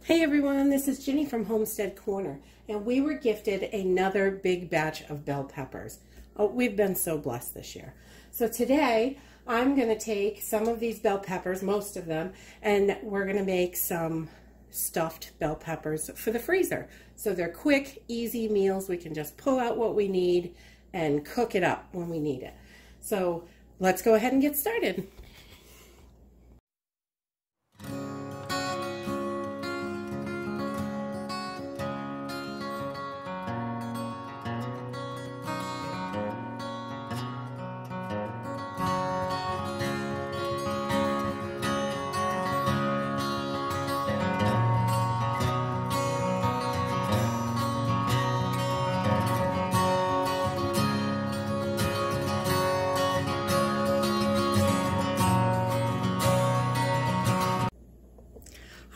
Hey everyone, this is Ginny from Homestead Corner, and we were gifted another big batch of bell peppers. Oh, we've been so blessed this year. So today, I'm going to take some of these bell peppers, most of them, and we're going to make some stuffed bell peppers for the freezer. So they're quick, easy meals. We can just pull out what we need and cook it up when we need it. So let's go ahead and get started.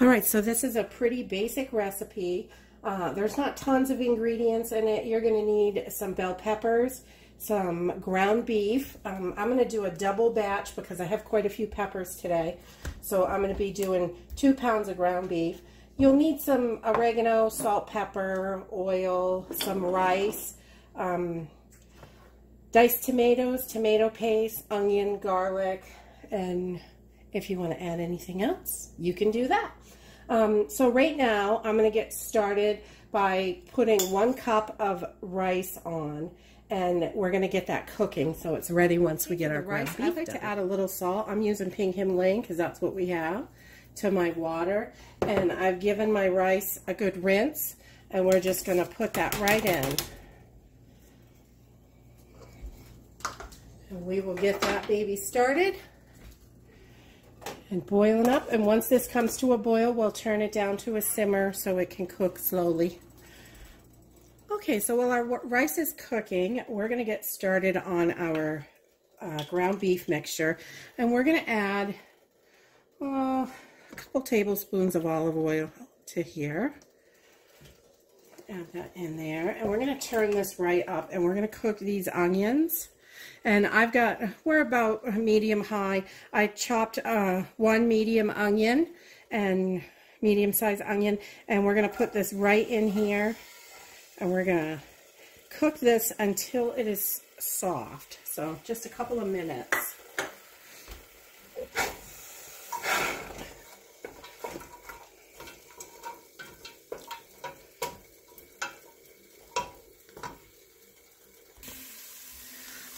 All right, so this is a pretty basic recipe. There's not tons of ingredients in it. You're gonna need some bell peppers, some ground beef. I'm gonna do a double batch because I have quite a few peppers today. So I'm gonna be doing 2 pounds of ground beef. You'll need some oregano, salt, pepper, oil, some rice, diced tomatoes, tomato paste, onion, garlic, and if you want to add anything else, you can do that. So right now, I'm going to get started by putting 1 cup of rice on, and we're going to get that cooking so it's ready once we get our rice. I like to add a little salt. I'm using pink Himalayan because that's what we have, to my water, and I've given my rice a good rinse, and we're just going to put that right in. And we will get that baby started and boiling up, and once this comes to a boil, we'll turn it down to a simmer so it can cook slowly. Okay, so while our rice is cooking, we're going to get started on our ground beef mixture, and we're going to add a couple tablespoons of olive oil to here. Add that in there, and we're going to turn this right up, and we're going to cook these onions. And we're about medium high. I chopped 1 medium onion and medium-sized onion, and we're going to put this right in here, and we're going to cook this until it is soft. So just a couple of minutes.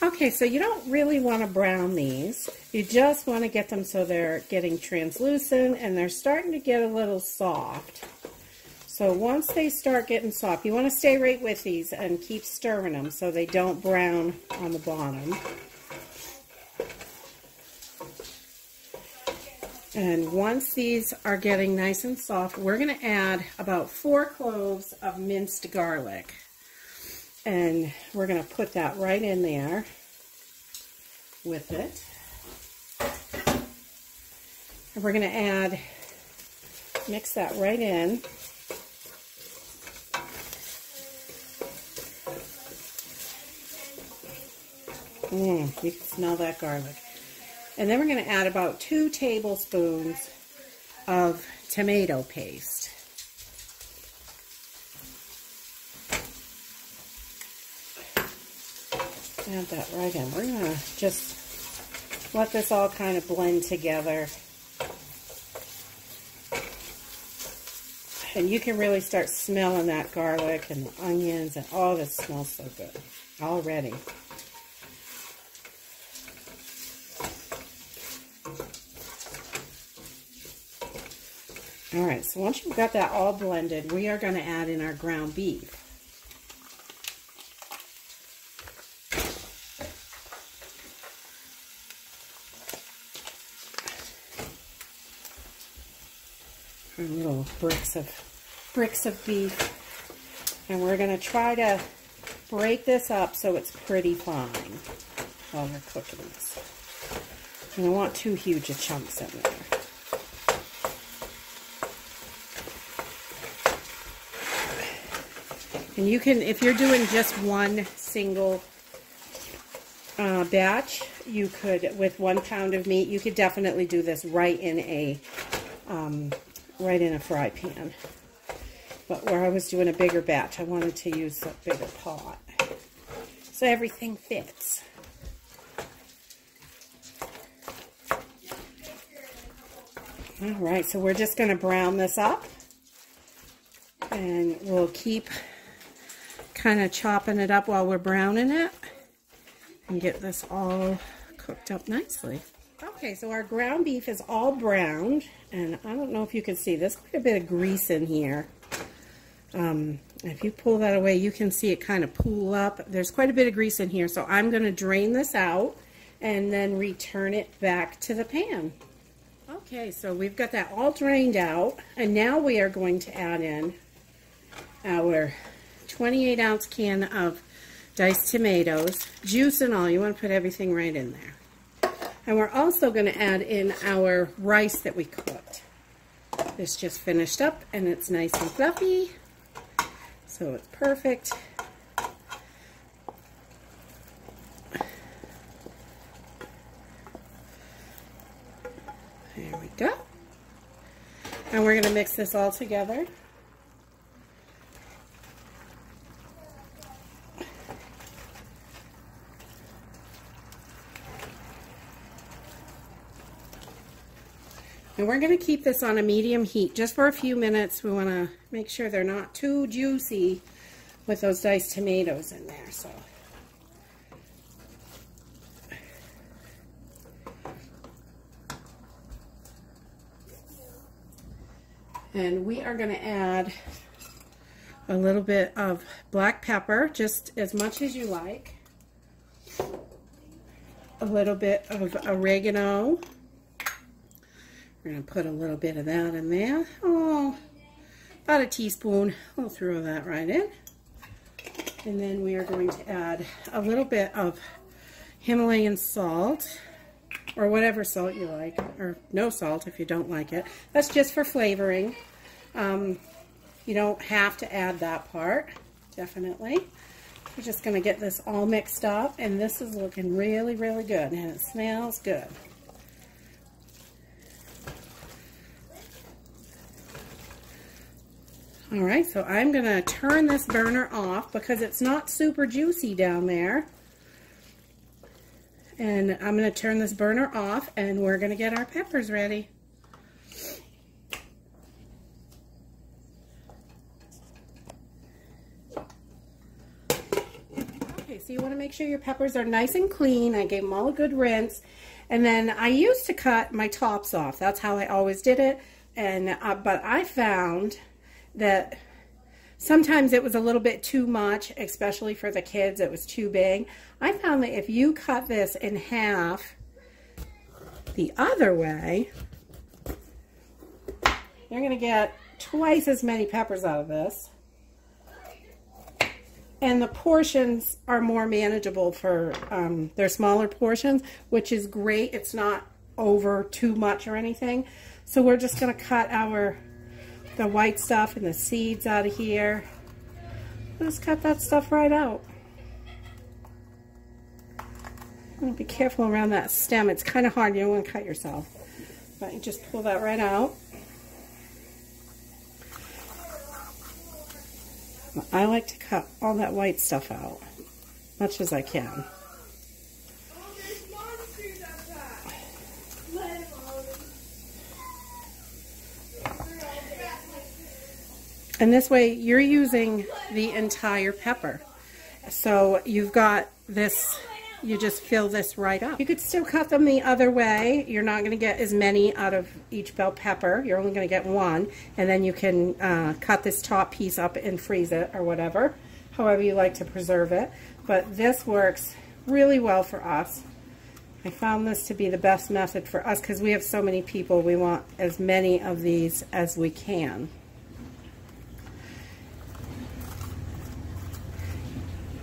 Okay, so you don't really want to brown these. You just want to get them so they're getting translucent and they're starting to get a little soft. So once they start getting soft, you want to stay right with these and keep stirring them so they don't brown on the bottom. And once these are getting nice and soft, we're going to add about 4 cloves of minced garlic. And we're going to put that right in there with it. And we're going to mix that right in. You can smell that garlic. And then we're going to add about 2 tablespoons of tomato paste. Add that right in. We're going to just let this all kind of blend together. And you can really start smelling that garlic and the onions, and oh, this smells so good already. All right, so once you've got that all blended, we are going to add in our ground beef. Little bricks of beef, and we're going to try to break this up so it's pretty fine while we're cooking this. You don't want too huge of chunks in there. And you can, if you're doing just one single batch, you could, with 1 pound of meat, you could definitely do this right in a right in a fry pan. But where I was doing a bigger batch, I wanted to use a bigger pot. So everything fits. Alright, so we're just going to brown this up. And we'll keep kind of chopping it up while we're browning it. And get this all cooked up nicely. Okay, so our ground beef is all browned. And I don't know if you can see, there's quite a bit of grease in here. If you pull that away, you can see it kind of pool up. There's quite a bit of grease in here, so I'm going to drain this out and then return it back to the pan. Okay, so we've got that all drained out, and now we are going to add in our 28-ounce can of diced tomatoes, juice and all. You want to put everything right in there. And we're also going to add in our rice that we cooked. This just finished up, and it's nice and fluffy. So it's perfect. There we go. And we're going to mix this all together. And we're going to keep this on a medium heat just for a few minutes. We want to make sure they're not too juicy with those diced tomatoes in there. So, and we are going to add a little bit of black pepper, just as much as you like. A little bit of oregano. We're going to put a little bit of that in there. Oh, about a teaspoon. We'll throw that right in. And then we are going to add a little bit of Himalayan salt, or whatever salt you like, or no salt if you don't like it. That's just for flavoring. You don't have to add that part, definitely. We're just going to get this all mixed up, and this is looking really, really good, and it smells good. Alright, so I'm going to turn this burner off because it's not super juicy down there. And I'm going to turn this burner off, and we're going to get our peppers ready. Okay, so you want to make sure your peppers are nice and clean. I gave them all a good rinse. And then I used to cut my tops off. That's how I always did it. And but I found that sometimes it was a little bit too much, especially for the kids. It was too big. I found that if you cut this in half the other way, you're going to get twice as many peppers out of this. And the portions are more manageable for, they're smaller portions, which is great. It's not over too much or anything. So we're just going to cut the white stuff and the seeds out of here. Just cut that stuff right out. Be careful around that stem. It's kind of hard. You don't want to cut yourself. But you just pull that right out. I like to cut all that white stuff out, much as I can. And this way you're using the entire pepper. So you've got this, you just fill this right up. You could still cut them the other way. You're not going to get as many out of each bell pepper. You're only going to get one. And then you can cut this top piece up and freeze it or whatever, however you like to preserve it. But this works really well for us. I found this to be the best method for us because we have so many people. We want as many of these as we can.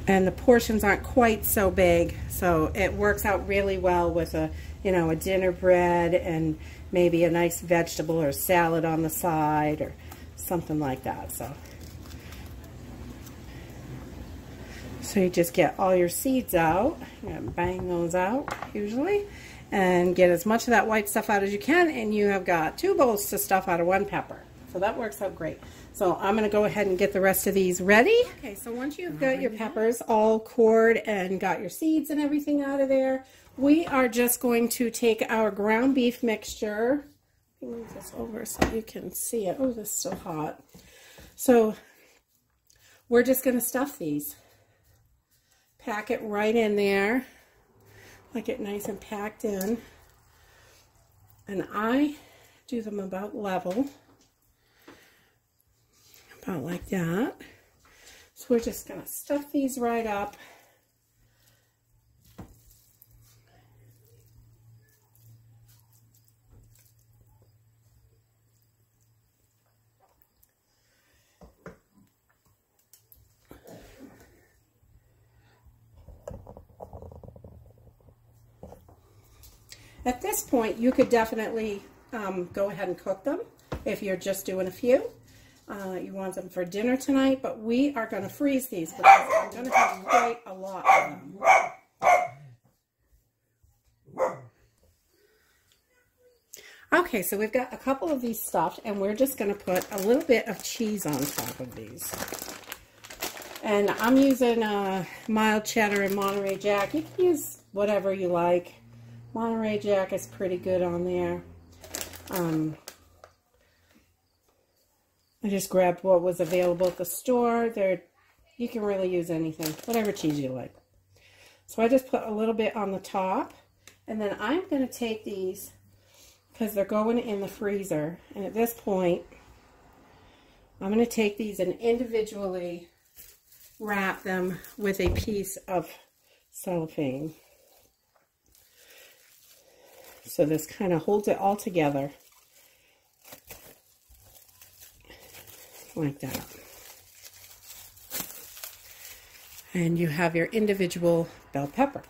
And the portions aren't quite so big, so it works out really well with a dinner bread and maybe a nice vegetable or salad on the side or something like that. So you just get all your seeds out, and bang those out usually, and get as much of that white stuff out as you can, and you have got 2 bowls to stuff out of 1 pepper. So that works out great. So I'm going to go ahead and get the rest of these ready. Okay, so once you've got your peppers all cored and got your seeds and everything out of there, we are just going to take our ground beef mixture. Move this over so you can see it. Oh, this is so hot. So we're just going to stuff these. Pack it right in there. Like it nice and packed in. And I do them about level. About like that. So we're just going to stuff these right up. At this point, you could definitely go ahead and cook them if you're just doing a few. You want them for dinner tonight, but we are going to freeze these because I'm going to have quite a lot of them. Okay, so we've got a couple of these stuffed, and we're just going to put a little bit of cheese on top of these. And I'm using mild cheddar and Monterey Jack. You can use whatever you like. Monterey Jack is pretty good on there. I just grabbed what was available at the store. You can really use anything, whatever cheese you like. So I just put a little bit on the top, and then I'm going to take these because they're going in the freezer. And at this point, I'm going to take these and individually wrap them with a piece of cellophane. So this kind of holds it all together. Like that. And you have your individual bell pepper.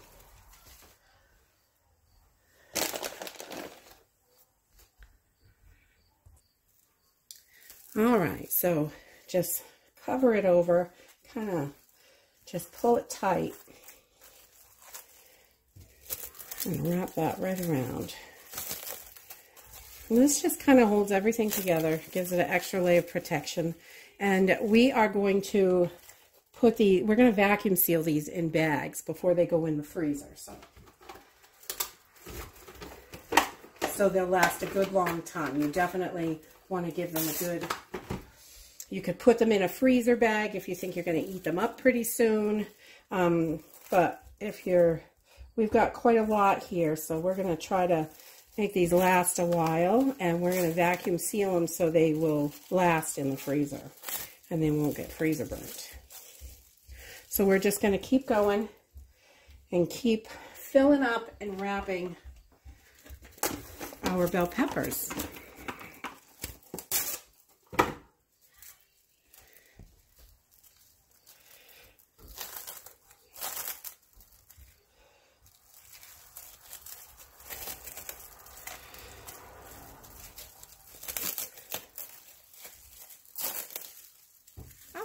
All right, so just cover it over, kind of just pull it tight and wrap that right around. And this just kind of holds everything together, gives it an extra layer of protection. And we are going to we're going to vacuum seal these in bags before they go in the freezer. So they'll last a good long time. You definitely want to give them a good, you could put them in a freezer bag if you think you're going to eat them up pretty soon. But we've got quite a lot here, so we're going to try to make these last a while, and we're going to vacuum seal them so they will last in the freezer and they won't get freezer burnt. So we're just going to keep going and keep filling up and wrapping our bell peppers.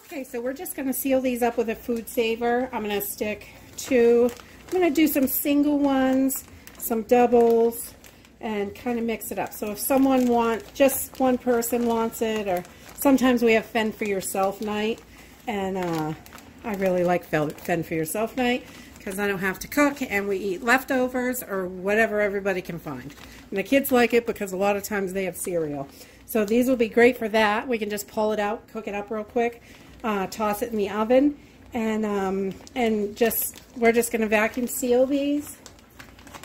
Okay, so we're just going to seal these up with a food saver. I'm going to stick I'm going to do some single ones, some doubles, and kind of mix it up. So if just one person wants it, or sometimes we have fend for yourself night, and I really like fend for yourself night because I don't have to cook and we eat leftovers or whatever everybody can find. And the kids like it because a lot of times they have cereal. So these will be great for that. We can just pull it out, cook it up real quick. Toss it in the oven, and we're just going to vacuum seal these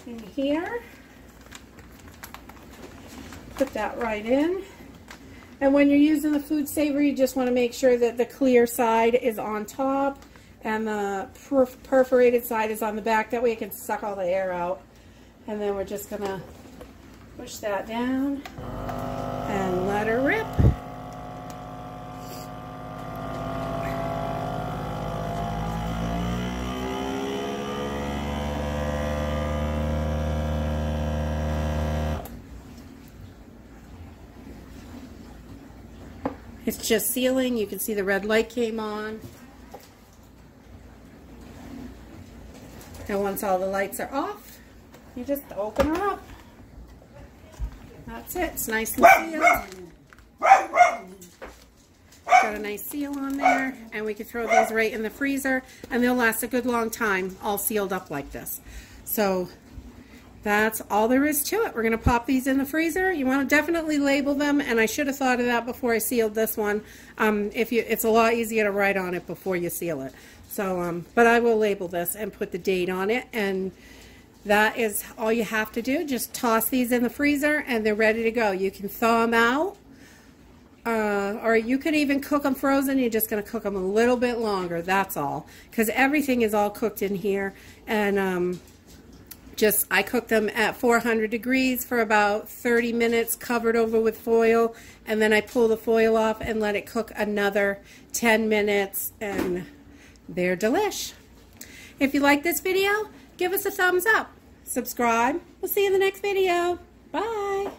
in here. Put that right in. And when you're using the food saver, you just want to make sure that the clear side is on top and the perforated side is on the back. That way it can suck all the air out. And then we're just going to push that down and let her rip. It's just sealing. You can see the red light came on. And once all the lights are off, you just open her up. That's it. It's nice and sealed. Got a nice seal on there, and we can throw these right in the freezer, and they'll last a good long time, all sealed up like this. So that's all there is to it. We're going to pop these in the freezer. You want to definitely label them, and I should have thought of that before I sealed this one. It's a lot easier to write on it before you seal it. So, but I will label this and put the date on it, and that is all you have to do. Just toss these in the freezer, and they're ready to go. You can thaw them out. Or you could even cook them frozen. You're just going to cook them a little bit longer. That's all. Because everything is all cooked in here. And I cook them at 400 degrees for about 30 minutes, covered over with foil. And then I pull the foil off and let it cook another 10 minutes. And they're delish. If you like this video, give us a thumbs up. Subscribe. We'll see you in the next video. Bye.